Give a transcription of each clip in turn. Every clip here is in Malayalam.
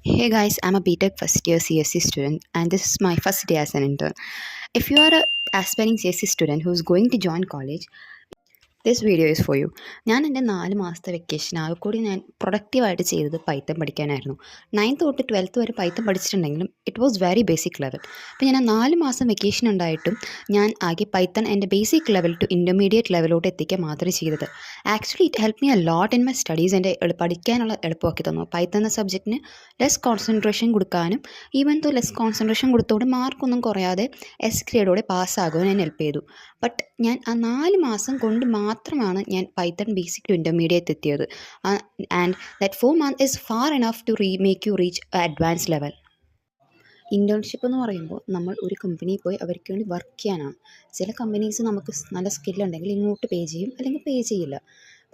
Hey guys, I'm a BTech first year CSC student and this is my first day as an intern. If you are a aspiring CSC student who is going to join college, this video is for you. ഞാൻ എൻ്റെ 4 മാസത്തെ വെക്കേഷൻ ആകെ കൂടി ഞാൻ പ്രൊഡക്റ്റീവായിട്ട് ചെയ്തത് പൈത്തൺ പഠിക്കാനായിരുന്നു. 9th തൊട്ട് 12th വരെ പൈത്തൺ പഠിച്ചിട്ടുണ്ടെങ്കിലും it was very basic level. അപ്പോൾ ഞാൻ ആ 4 മാസം വെക്കേഷൻ ഉണ്ടായിട്ടും ഞാൻ ആകെ പൈത്തൺ എൻ്റെ ബേസിക് ലെവൽ ടു ഇൻ്റർമീഡിയറ്റ് ലെവലോട്ട് എത്തിക്കുക മാത്രമേ ചെയ്തത്. Actually it help me a lot in my studies. എൻ്റെ പഠിക്കാനുള്ള എളുപ്പമാക്കി തന്നു. പൈത്തൺ എന്ന സബ്ജക്റ്റിന് ലെസ് കോൺസെൻട്രേഷൻ കൊടുക്കാനും ഈവൻ ദോ ലെസ് കോൺസെൻട്രേഷൻ കൊടുത്തോടെ മാർക്കൊന്നും കുറയാതെ എസ് ഗ്രേഡോടെ പാസ്സാകുവാൻ എന്നെ ഹെൽപ്പ് ചെയ്തു. ബട്ട് ഞാൻ ആ 4 മാസം കൊണ്ട് മാത്രമാണ് ഞാൻ പൈത്തൺ ബേസിക് ടു ഇൻ്റർമീഡിയറ്റ് എത്തിയത്. And that 4 months is far enough to make you reach advance level. Internship എന്ന് പറയുമ്പോൾ നമ്മൾ ഒരു കമ്പനിയിൽ പോയി അവർക്ക് വേണ്ടി വർക്ക് ചെയ്യാനാണ്. ചില കമ്പനീസ് നമുക്ക് നല്ല സ്കില്ലുണ്ടെങ്കിൽ ഇങ്ങോട്ട് പേ ചെയ്യും, അല്ലെങ്കിൽ പേ ചെയ്യില്ല.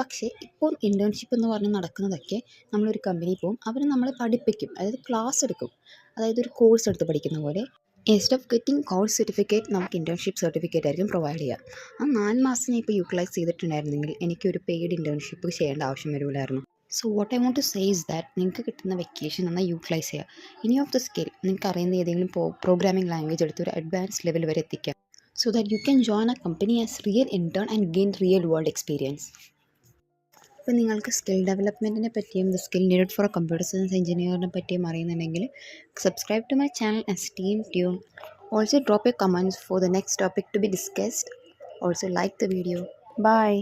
പക്ഷേ ഇപ്പോൾ ഇൻറ്റേൺഷിപ്പ് എന്ന് പറഞ്ഞ് നടക്കുന്നതൊക്കെ നമ്മളൊരു കമ്പനിയിൽ പോകും, അവർ നമ്മളെ പഠിപ്പിക്കും, അതായത് ക്ലാസ് എടുക്കും, അതായത് ഒരു കോഴ്സ് എടുത്ത് പഠിക്കുന്ന പോലെ. Instead of getting course certificate നമുക്ക് ഇൻറ്റേൺഷിപ്പ് സർട്ടിഫിക്കറ്റ് ആയിരിക്കും പ്രൊവൈഡ് ചെയ്യുക. ആ 4 മാസം ഞാൻ ഇപ്പോൾ യൂട്ടിലൈസ് ചെയ്തിട്ടുണ്ടായിരുന്നെങ്കിൽ എനിക്കൊരു പെയ്ഡ് ഇൻറ്റേൺഷിപ്പ് ചെയ്യേണ്ട ആവശ്യം വരില്ലായിരുന്നു. So what I want to say is that നിങ്ങൾക്ക് കിട്ടുന്ന വെക്കേഷൻ നന്നായി യൂട്ടിലൈസ് ചെയ്യുക. ഇനി ഓഫ് ദ സ്കിൽ നിങ്ങൾക്ക് അറിയുന്ന ഏതെങ്കിലും പ്രോഗ്രാമിംഗ് ലാംഗ്വേജ് എടുത്ത് ഒരു അഡ്വാൻസ് ലെവൽ വരെ എത്തിക്കുക. So that you can join a company as real intern and gain real world experience. ഇപ്പോൾ നിങ്ങൾക്ക് സ്കിൽ ഡെവലപ്മെൻറ്റിനെ പറ്റിയും the skill needed for a computer science എഞ്ചിനീയറിനെ പറ്റിയും അറിയുന്നുണ്ടെങ്കിൽ subscribe to my channel and stay tune. Also drop your comments for the next topic to be discussed. Also like the video. Bye.